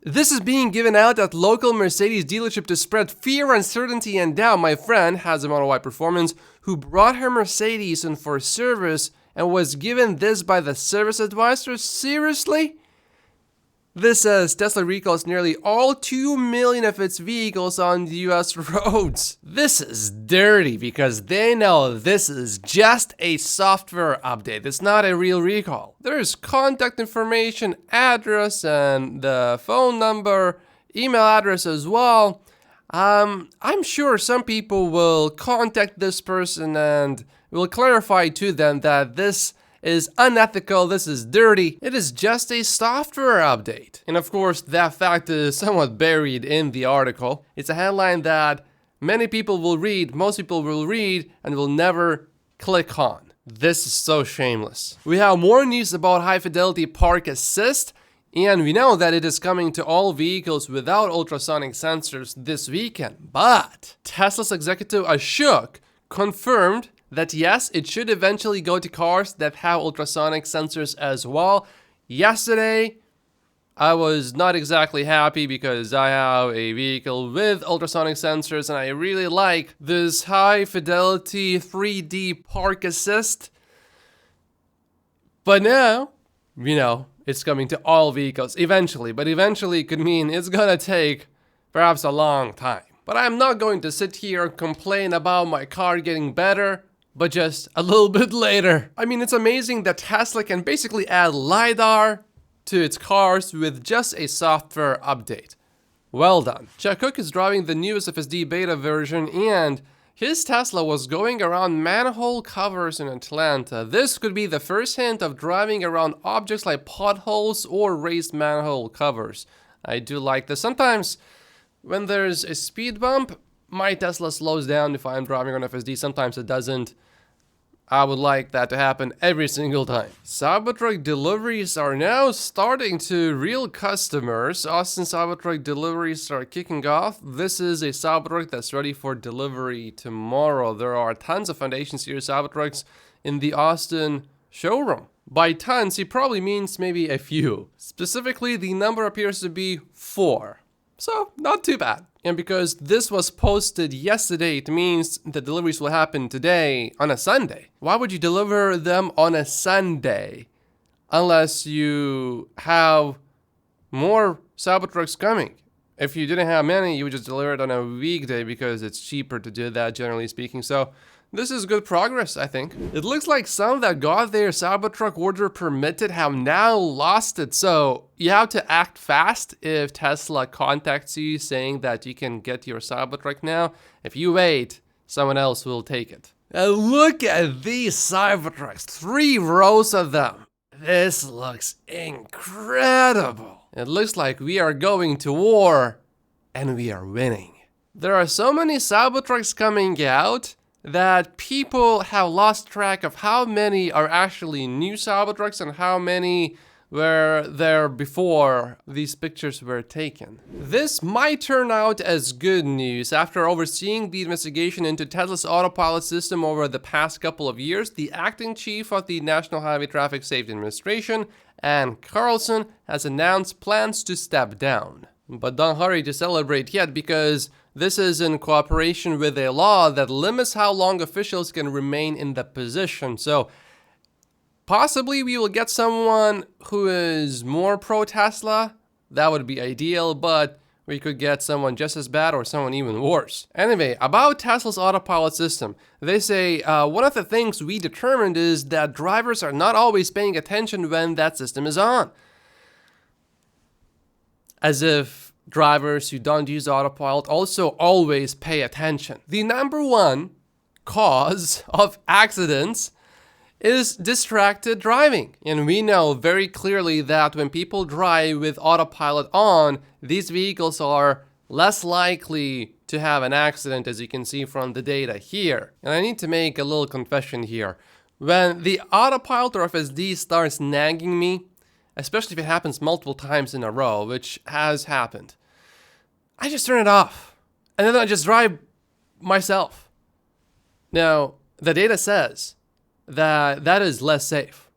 This is being given out at local Mercedes dealership to spread fear, uncertainty, and doubt. My friend has a Model Y Performance who brought her Mercedes in for service and was given this by the service advisor. Seriously? This says Tesla recalls nearly all 2 million of its vehicles on the US roads. This is dirty because they know this is just a software update. It's not a real recall. There's contact information, address, and the phone number, email address as well. I'm sure some people will contact this person and will clarify to them that this is unethical, this is dirty. It is just a software update. And of course, that fact is somewhat buried in the article. It's a headline that many people will read, most people will read, and will never click on. This is so shameless. We have more news about high fidelity park assist, and we know that it is coming to all vehicles without ultrasonic sensors this weekend. But Tesla's executive Ashok confirmed that yes, it should eventually go to cars that have ultrasonic sensors as well. Yesterday, I was not exactly happy because I have a vehicle with ultrasonic sensors and I really like this high fidelity 3D park assist. But now, it's coming to all vehicles eventually, but eventually could mean it's gonna take perhaps a long time. But I'm not going to sit here and complain about my car getting better, but just a little bit later. I mean, it's amazing that Tesla can basically add LiDAR to its cars with just a software update. Well done. Chuck Cook is driving the newest FSD Beta version, and his Tesla was going around manhole covers in Atlanta. This could be the first hint of driving around objects like potholes or raised manhole covers. I do like this. Sometimes when there's a speed bump, my Tesla slows down if I'm driving on FSD. Sometimes it doesn't. I would like that to happen every single time. Cybertruck deliveries are now starting to real customers. Austin Cybertruck deliveries are kicking off. This is a Cybertruck that's ready for delivery tomorrow. There are tons of Foundation Series Cybertrucks in the Austin showroom. By tons, he probably means maybe a few. Specifically, the number appears to be 4. So, not too bad. And because this was posted yesterday, it means the deliveries will happen today on a Sunday. Why would you deliver them on a Sunday unless you have more Cybertrucks coming? If you didn't have many, you would just deliver it on a weekday because it's cheaper to do that, generally speaking. So this is good progress, I think. It looks like some that got their Cybertruck order permitted have now lost it. So you have to act fast if Tesla contacts you saying that you can get your Cybertruck now. If you wait, someone else will take it. And look at these Cybertrucks, 3 rows of them. This looks incredible. It looks like we are going to war and we are winning. There are so many Cybertrucks coming out that people have lost track of how many are actually new Cybertrucks and how many were there before these pictures were taken. This might turn out as good news. After overseeing the investigation into Tesla's autopilot system over the past couple of years, the acting chief of the National Highway Traffic Safety Administration, Ann Carlson, has announced plans to step down. But don't hurry to celebrate yet, because this is in cooperation with a law that limits how long officials can remain in the position. So possibly we will get someone who is more pro-Tesla. That would be ideal, but we could get someone just as bad or someone even worse. Anyway, about Tesla's autopilot system, they say one of the things we determined is that drivers are not always paying attention when that system is on. As if drivers who don't use autopilot also always pay attention. The number one cause of accidents is distracted driving. And we know very clearly that when people drive with autopilot on, these vehicles are less likely to have an accident, as you can see from the data here. And I need to make a little confession here. When the autopilot or FSD starts nagging me, especially if it happens multiple times in a row, which has happened, I just turn it off. And then I just drive myself. Now, the data says that that is less safe.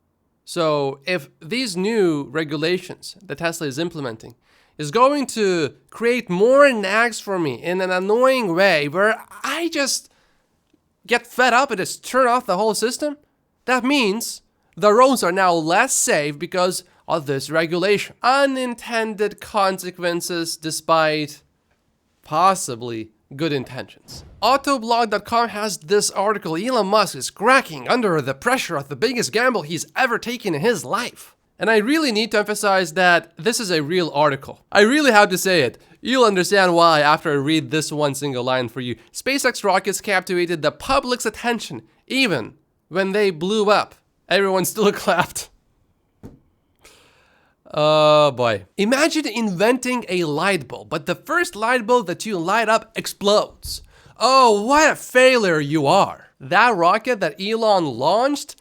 So if these new regulations that Tesla is implementing is going to create more nags for me in an annoying way where I just get fed up and just turn off the whole system, that means the roads are now less safe because of this regulation. Unintended consequences despite possibly good intentions. Autoblog.com has this article: Elon Musk is cracking under the pressure of the biggest gamble he's ever taken in his life. And I really need to emphasize that this is a real article. I really have to say it. You'll understand why after I read this one single line for you. SpaceX rockets captivated the public's attention even when they blew up. Everyone still clapped. Oh boy. Imagine inventing a light bulb, but the first light bulb that you light up explodes. Oh, what a failure you are. That rocket that Elon launched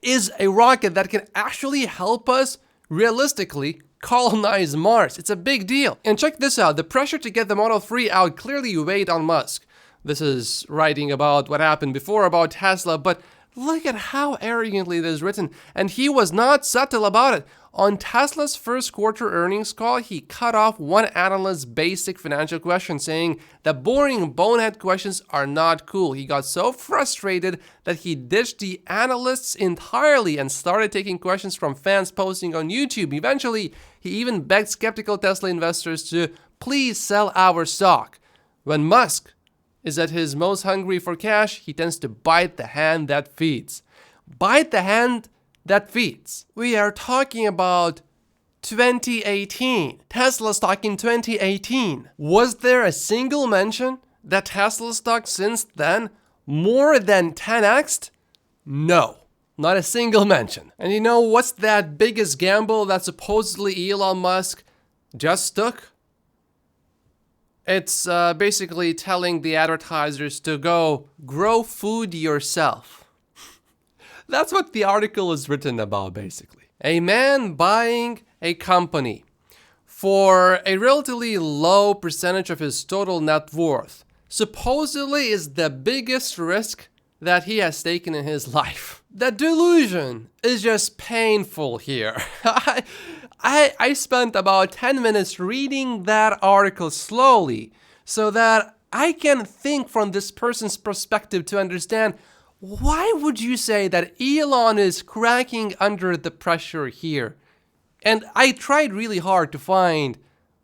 is a rocket that can actually help us realistically colonize Mars. It's a big deal. And check this out. The pressure to get the Model 3 out clearly weighed on Musk. This is writing about what happened before about Tesla, but look at how arrogantly this is written. And he was not subtle about it. On Tesla's first quarter earnings call, he cut off one analyst's basic financial question, saying that boring bonehead questions are not cool. He got so frustrated that he ditched the analysts entirely and started taking questions from fans posting on YouTube. Eventually, he even begged skeptical Tesla investors to please sell our stock. When Musk is at his most hungry for cash, he tends to bite the hand that feeds. Bite the hand that feeds. We are talking about 2018. Tesla stock in 2018. Was there a single mention that Tesla stock since then more than 10x'd? No, not a single mention. And you know what's that biggest gamble that supposedly Elon Musk just took? It's basically telling the advertisers to go grow food yourself. That's what the article is written about, basically. A man buying a company for a relatively low percentage of his total net worth supposedly is the biggest risk that he has taken in his life. The delusion is just painful here. I spent about 10 minutes reading that article slowly so that I can think from this person's perspective to understand, why would you say that Elon is cracking under the pressure here? And I tried really hard to find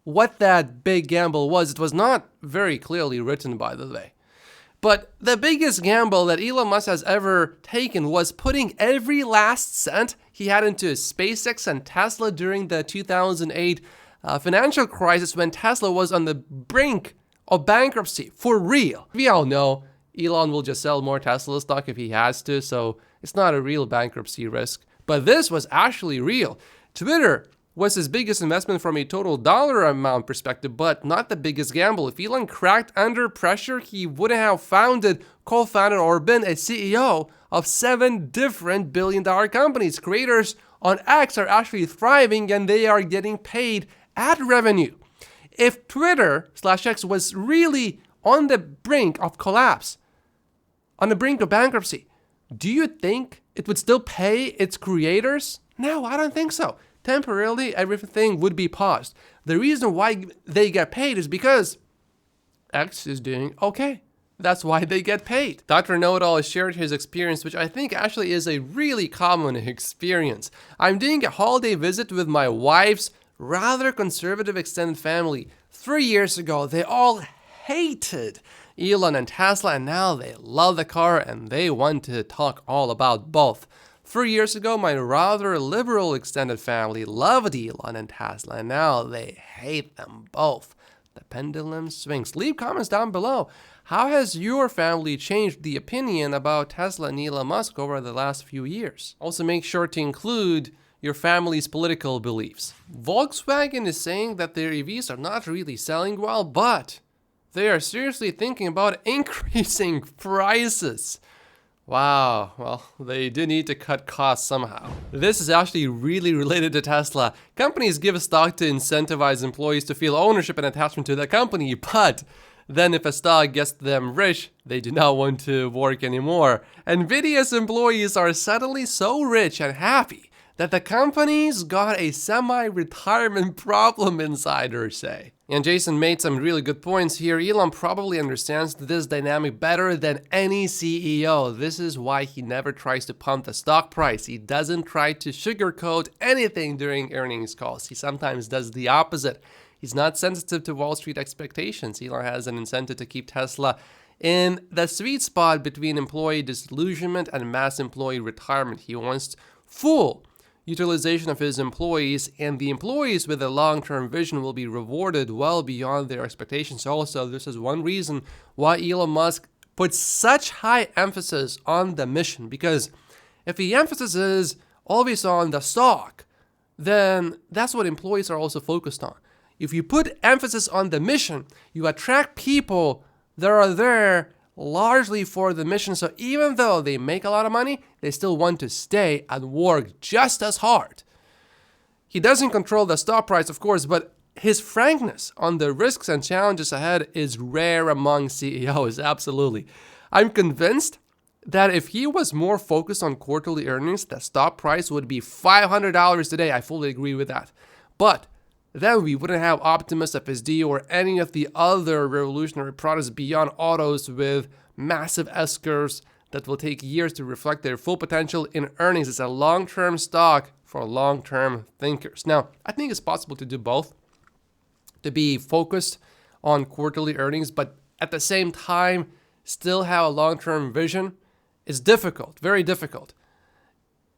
what that big gamble was. It was not very clearly written, by the way. But the biggest gamble that Elon Musk has ever taken was putting every last cent he had into SpaceX and Tesla during the 2008 financial crisis, when Tesla was on the brink of bankruptcy. For real. We all know Elon will just sell more Tesla stock if he has to, so it's not a real bankruptcy risk. But this was actually real. Twitter was his biggest investment from a total dollar amount perspective, but not the biggest gamble. If Elon cracked under pressure, he wouldn't have founded, co-founded, or been a CEO of 7 different billion-dollar companies. Creators on X are actually thriving and they are getting paid ad revenue. If Twitter/X was really on the brink of collapse, on the brink of bankruptcy, do you think it would still pay its creators? No, I don't think so. Temporarily, everything would be paused. The reason why they get paid is because X is doing okay. That's why they get paid. Dr. Know-It-All has shared his experience, which I think actually is a really common experience. I'm doing a holiday visit with my wife's rather conservative extended family. 3 years ago, they all hated Elon and Tesla, and now they love the car and they want to talk all about both. 3 years ago, my rather liberal extended family loved Elon and Tesla, and now they hate them both. The pendulum swings. Leave comments down below. How has your family changed the opinion about Tesla and Elon Musk over the last few years? Also, make sure to include your family's political beliefs. Volkswagen is saying that their EVs are not really selling well, but they are seriously thinking about increasing prices. Wow, well, they do need to cut costs somehow. This is actually really related to Tesla. Companies give stock to incentivize employees to feel ownership and attachment to the company, but then if a stock gets them rich, they do not want to work anymore. Nvidia's employees are suddenly so rich and happy that the company's got a semi-retirement problem, insiders say. And Jason made some really good points here. Elon probably understands this dynamic better than any CEO. This is why he never tries to pump the stock price. He doesn't try to sugarcoat anything during earnings calls. He sometimes does the opposite. He's not sensitive to Wall Street expectations. Elon has an incentive to keep Tesla in the sweet spot between employee disillusionment and mass employee retirement. He wants full utilization of his employees, and the employees with a long-term vision will be rewarded well beyond their expectations. Also, this is one reason why Elon Musk puts such high emphasis on the mission, because if the emphasis is always on the stock, then that's what employees are also focused on. If you put emphasis on the mission, you attract people that are there largely for the mission. So even though they make a lot of money, they still want to stay and work just as hard. He doesn't control the stock price, of course, but his frankness on the risks and challenges ahead is rare among CEOs, absolutely. I'm convinced that if he was more focused on quarterly earnings, the stock price would be $500 today. I fully agree with that. But then we wouldn't have Optimus, FSD, or any of the other revolutionary products beyond autos with massive S-curves that will take years to reflect their full potential in earnings. It's a long-term stock for long-term thinkers. Now, I think it's possible to do both, to be focused on quarterly earnings, but at the same time, still have a long-term vision. It's difficult, very difficult.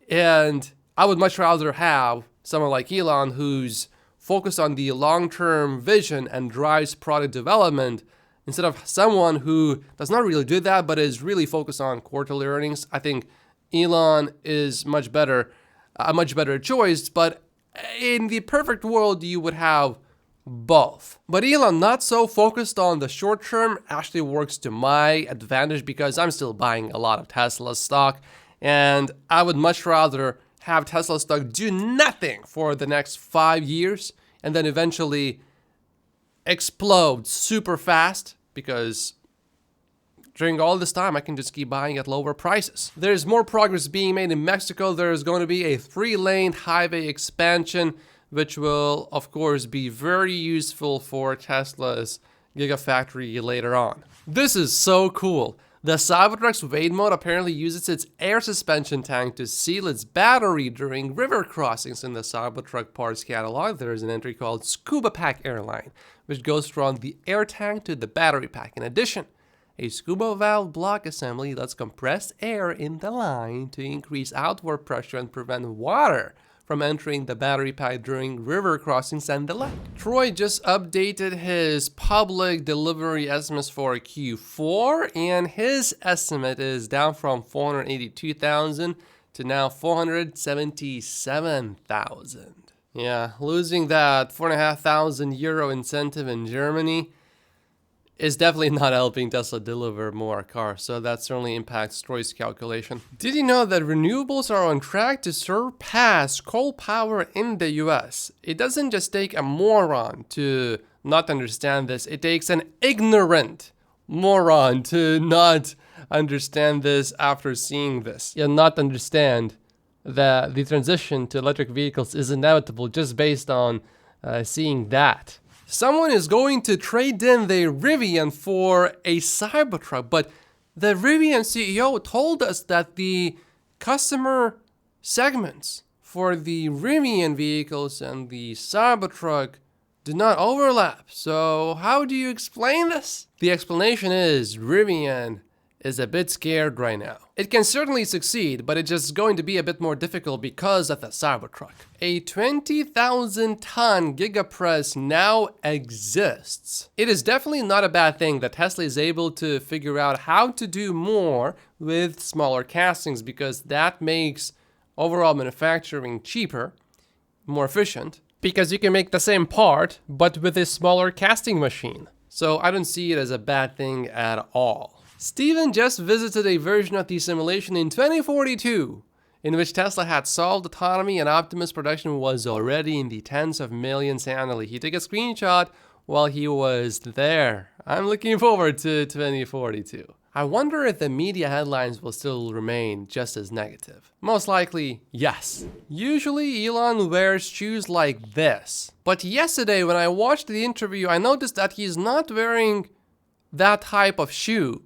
And I would much rather have someone like Elon who's focused on the long-term vision and drives product development instead of someone who does not really do that but is really focused on quarterly earnings. I think Elon is a much better choice, but in the perfect world you would have both. But Elon, not so focused on the short term, actually works to my advantage because I'm still buying a lot of Tesla stock, and I would much rather have Tesla stock do nothing for the next 5 years and then eventually explode super fast, because during all this time I can just keep buying at lower prices. There's more progress being made in Mexico. There's going to be a 3-lane highway expansion, which will of course be very useful for Tesla's Gigafactory later on. This is so cool. The Cybertruck's wade mode apparently uses its air suspension tank to seal its battery during river crossings. In the Cybertruck parts catalog, there is an entry called Scuba Pack Airline, which goes from the air tank to the battery pack. In addition, a scuba valve block assembly lets compressed air in the line to increase outward pressure and prevent water from entering the battery pack during river crossings and the like. Troy just updated his public delivery estimates for Q4, and his estimate is down from 482,000 to now 477,000. Yeah, losing that 4,500 euro incentive in Germany is definitely not helping Tesla deliver more cars, so that certainly impacts Troy's calculation. Did you know that renewables are on track to surpass coal power in the US? It doesn't just take a moron to not understand this, it takes an ignorant moron to not understand this after seeing this. And not understand that the transition to electric vehicles is inevitable just based on seeing that. Someone is going to trade in their Rivian for a Cybertruck, but the Rivian CEO told us that the customer segments for the Rivian vehicles and the Cybertruck do not overlap. So how do you explain this? The explanation is Rivian is a bit scared right now. It can certainly succeed, but it's just going to be a bit more difficult because of the Cybertruck. A 20,000-ton Giga Press now exists. It is definitely not a bad thing that Tesla is able to figure out how to do more with smaller castings, because that makes overall manufacturing cheaper, more efficient, because you can make the same part, but with a smaller casting machine. So I don't see it as a bad thing at all. Steven just visited a version of the simulation in 2042, in which Tesla had solved autonomy and Optimus production was already in the tens of millions annually. He took a screenshot while he was there. I'm looking forward to 2042. I wonder if the media headlines will still remain just as negative. Most likely, yes. Usually Elon wears shoes like this. But yesterday when I watched the interview, I noticed that he's not wearing that type of shoe.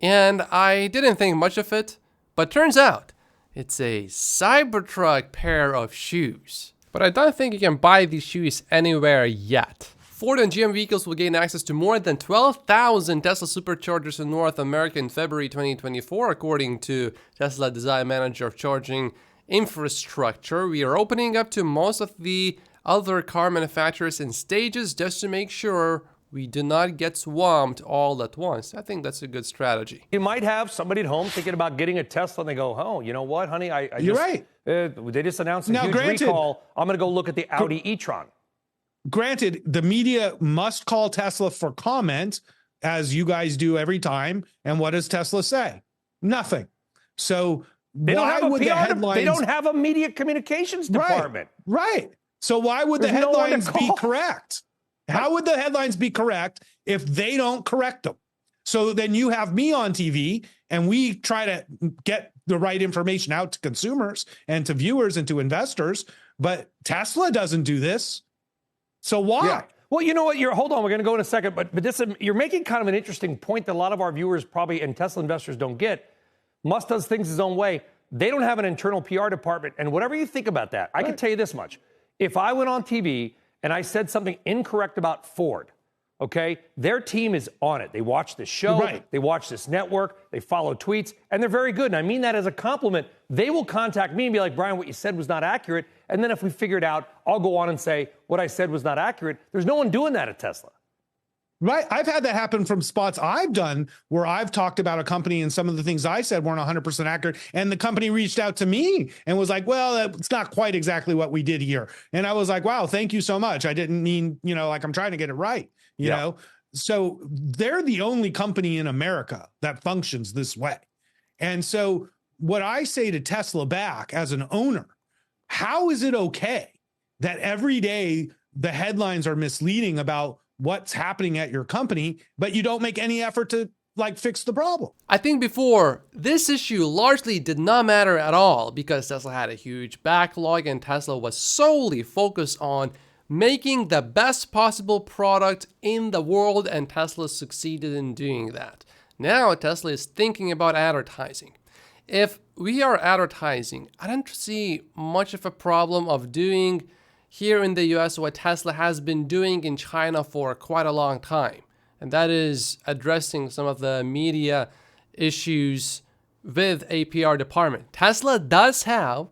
And I didn't think much of it, but turns out it's a Cybertruck pair of shoes. But I don't think you can buy these shoes anywhere yet. Ford and GM vehicles will gain access to more than 12,000 Tesla Superchargers in North America in February 2024, according to Tesla Design Manager of Charging Infrastructure. We are opening up to most of the other car manufacturers in stages just to make sure we do not get swamped all at once. I think that's a good strategy. You might have somebody at home thinking about getting a Tesla, and they go, oh, you know what, honey? You're right. They just announced a huge recall. I'm going to go look at the Audi e-tron. Granted, the media must call Tesla for comment, as you guys do every time. And what does Tesla say? Nothing. So why would the headlines... They don't have a media communications department. Right. So why would the headlines be correct? How would the headlines be correct if they don't correct them? So then you have me on TV and we try to get the right information out to consumers and to viewers and to investors, but Tesla doesn't do this. So why? Yeah. Well, you know what? Hold on. We're going to go in a second, but this, you're making kind of an interesting point that a lot of our viewers probably and Tesla investors don't get. Musk does things his own way. They don't have an internal PR department, and whatever you think about that, I can tell you this much: if I went on TV and I said something incorrect about Ford, okay, their team is on it. They watch this show, they watch this network, they follow tweets, and they're very good. And I mean that as a compliment. They will contact me and be like, Brian, what you said was not accurate. And then if we figure it out, I'll go on and say, what I said was not accurate. There's no one doing that at Tesla. Right. I've had that happen from spots I've done where I've talked about a company and some of the things I said weren't 100% accurate. And the company reached out to me and was like, well, it's not quite exactly what we did here. And I was like, wow, thank you so much. I didn't mean, like I'm trying to get it right, you know? So they're the only company in America that functions this way. And so what I say to Tesla back as an owner, how is it okay that every day the headlines are misleading about what's happening at your company, but you don't make any effort to fix the problem? I think before, this issue largely did not matter at all because Tesla had a huge backlog and Tesla was solely focused on making the best possible product in the world, and Tesla succeeded in doing that. Now Tesla is thinking about advertising. If we are advertising, I don't see much of a problem of doing here in the US what Tesla has been doing in China for quite a long time. And that is addressing some of the media issues with a PR department. Tesla does have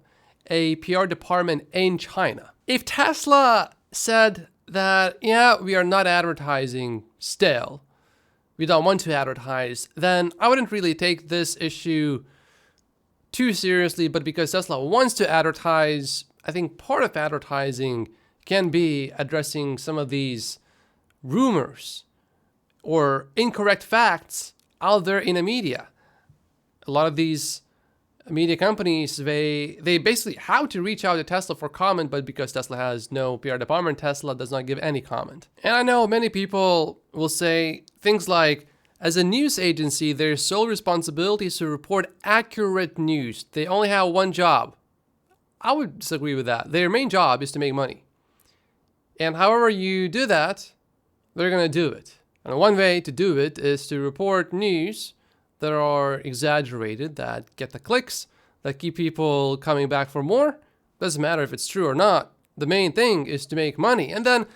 a PR department in China. If Tesla said that, yeah, we are not advertising still, we don't want to advertise, then I wouldn't really take this issue too seriously. But because Tesla wants to advertise, I think part of advertising can be addressing some of these rumors or incorrect facts out there in the media. A lot of these media companies, they basically have to reach out to Tesla for comment, but because Tesla has no PR department, Tesla does not give any comment. And I know many people will say things like, as a news agency, their sole responsibility is to report accurate news. They only have one job. I would disagree with that. Their main job is to make money. And however you do that, they're going to do it. And one way to do it is to report news that are exaggerated, that get the clicks, that keep people coming back for more. Doesn't matter if it's true or not. The main thing is to make money. And then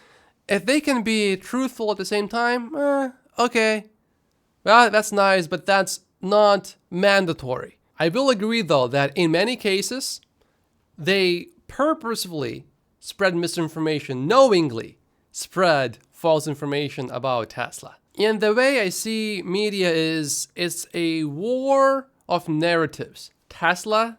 if they can be truthful at the same time, okay. Well, that's nice, but that's not mandatory. I will agree, though, that in many cases, they purposefully spread misinformation, knowingly spread false information about Tesla. And the way I see media is, it's a war of narratives. Tesla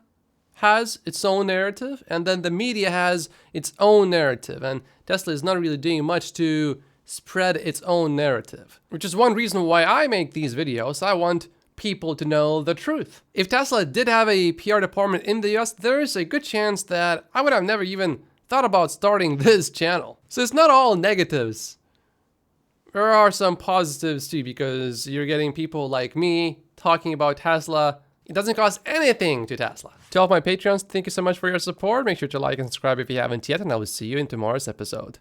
has its own narrative, and then the media has its own narrative. And Tesla is not really doing much to spread its own narrative, which is one reason why I make these videos. I want people to know the truth. If Tesla did have a PR department in the US, there is a good chance that I would have never even thought about starting this channel. So it's not all negatives. There are some positives too, because you're getting people like me talking about Tesla. It doesn't cost anything to Tesla. To all of my Patreons, thank you so much for your support. Make sure to like and subscribe if you haven't yet, and I will see you in tomorrow's episode.